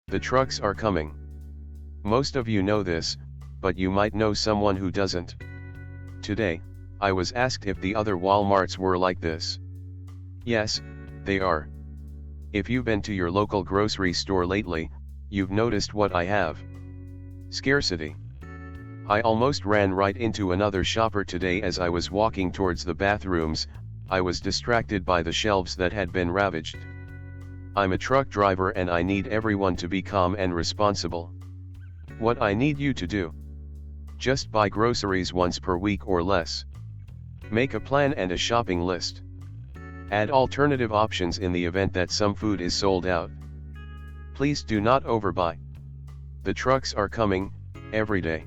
The trucks are coming. Most of you know this, but you might know someone who doesn't. Today, I was asked if the other Walmarts were like this. Yes, they are. If you've been to your local grocery store lately, you've noticed what I have. Scarcity. I almost ran right into another shopper today as I was walking towards the bathrooms. I was distracted by the shelves that had been ravaged. I'm a truck driver and I need everyone to be calm and responsible. What I need you to do? Just buy groceries once per week or less. Make a plan and a shopping list. Add alternative options in the event that some food is sold out. Please do not overbuy. The trucks are coming, every day.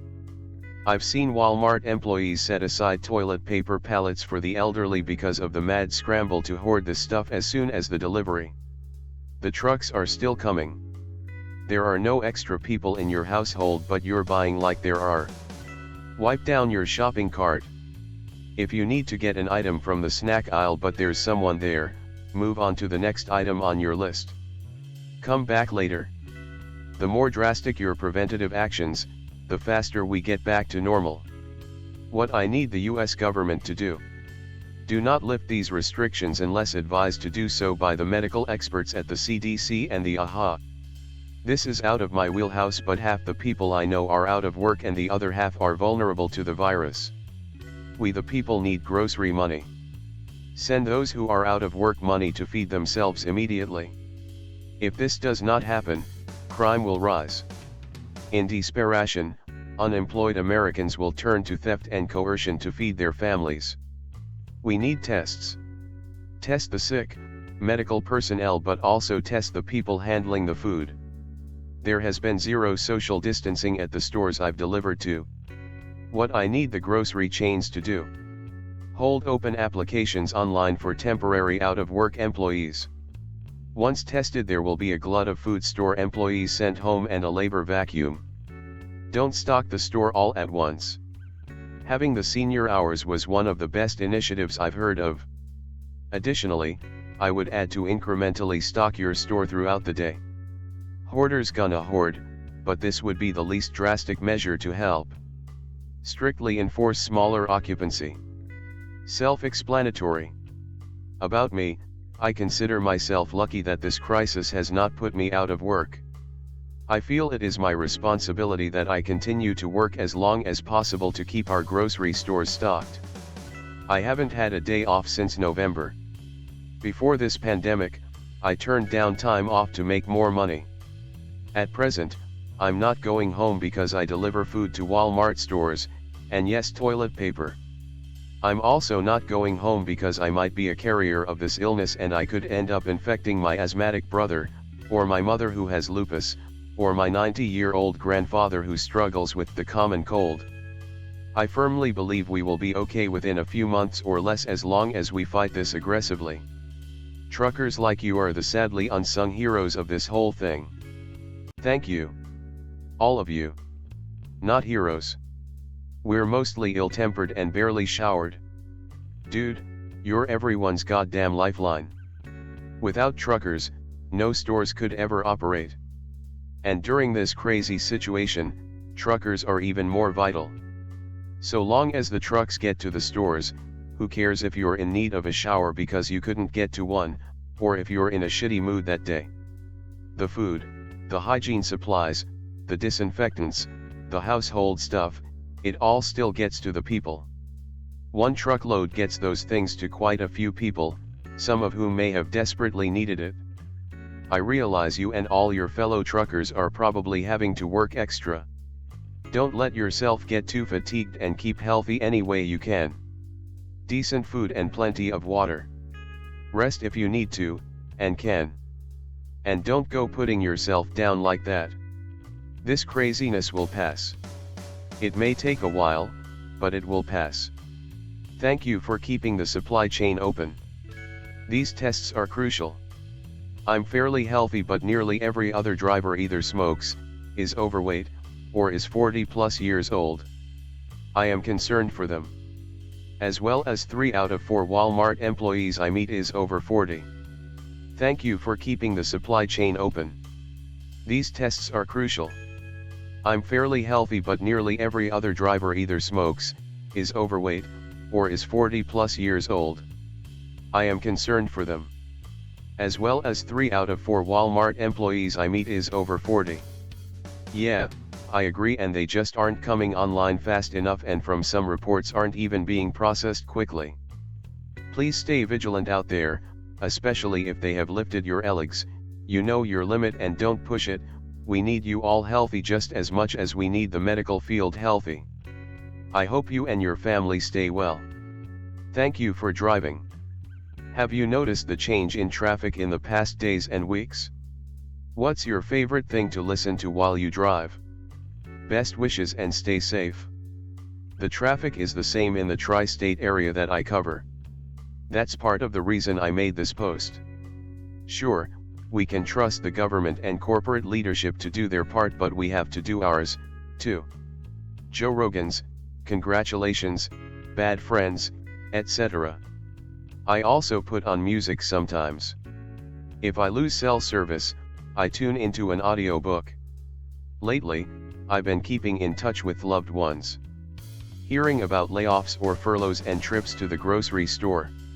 I've seen Walmart employees set aside toilet paper pallets for the elderly because of the mad scramble to hoard the stuff as soon as the delivery. The trucks are still coming. There are no extra people in your household, but you're buying like there are. Wipe down your shopping cart. If you need to get an item from the snack aisle but there's someone there, move on to the next item on your list. Come back later. The more drastic your preventative actions, the faster we get back to normal. What I need the US government to do. Do not lift these restrictions unless advised to do so by the medical experts at the CDC and the AHA. This is out of my wheelhouse, but half the people I know are out of work and the other half are vulnerable to the virus. We the people need grocery money. Send those who are out of work money to feed themselves immediately. If this does not happen, crime will rise. In desperation, unemployed Americans will turn to theft and coercion to feed their families. We need tests. Test the sick, medical personnel, but also test the people handling the food. There has been zero social distancing at the stores I've delivered to. What I need the grocery chains to do. Hold open applications online for temporary out-of-work employees. Once tested, there will be a glut of food store employees sent home and a labor vacuum. Don't stock the store all at once. Having the senior hours was one of the best initiatives I've heard of. Additionally, I would add to incrementally stock your store throughout the day. Hoarders gonna hoard, but this would be the least drastic measure to help. Strictly enforce smaller occupancy. Self-explanatory. About me, I consider myself lucky that this crisis has not put me out of work. I feel it is my responsibility that I continue to work as long as possible to keep our grocery stores stocked. I haven't had a day off since November. Before this pandemic, I turned down time off to make more money. At present, I'm not going home because I deliver food to Walmart stores, and yes, toilet paper. I'm also not going home because I might be a carrier of this illness and I could end up infecting my asthmatic brother, or my mother who has lupus, or my 90-year-old grandfather who struggles with the common cold. I firmly believe we will be okay within a few months or less as long as we fight this aggressively. Truckers like you are the sadly unsung heroes of this whole thing. Thank you. All of you. Not heroes. We're mostly ill-tempered and barely showered. Dude, you're everyone's goddamn lifeline. Without truckers, no stores could ever operate. And during this crazy situation, truckers are even more vital. So long as the trucks get to the stores, who cares if you're in need of a shower because you couldn't get to one, or if you're in a shitty mood that day. The food, the hygiene supplies, the disinfectants, the household stuff, it all still gets to the people. One truckload gets those things to quite a few people, some of whom may have desperately needed it. I realize you and all your fellow truckers are probably having to work extra. Don't let yourself get too fatigued and keep healthy any way you can. Decent food and plenty of water. Rest if you need to, and can. And don't go putting yourself down like that. This craziness will pass. It may take a while, but it will pass. Thank you for keeping the supply chain open. These tests are crucial. I'm fairly healthy, but nearly every other driver either smokes, is overweight, or is 40+ years old. I am concerned for them. As well as 3 out of 4 Walmart employees I meet is over 40. Thank you for keeping the supply chain open. These tests are crucial. I'm fairly healthy, but nearly every other driver either smokes, is overweight, or is 40 plus years old. I am concerned for them. As well as 3 out of 4 Walmart employees I meet is over 40. Yeah, I agree, and they just aren't coming online fast enough, and from some reports aren't even being processed quickly. Please stay vigilant out there, especially if they have lifted your legs. You know your limit and don't push it. We need you all healthy just as much as we need the medical field healthy. I hope you and your family stay well. Thank you for driving. Have you noticed the change in traffic in the past days and weeks? What's your favorite thing to listen to while you drive? Best wishes and stay safe. The traffic is the same in the tri-state area that I cover. That's part of the reason I made this post. Sure, we can trust the government and corporate leadership to do their part, but we have to do ours, too. Joe Rogan's, congratulations, bad friends, etc. I also put on music sometimes. If I lose cell service, I tune into an audiobook. Lately, I've been keeping in touch with loved ones. Hearing about layoffs or furloughs and trips to the grocery store.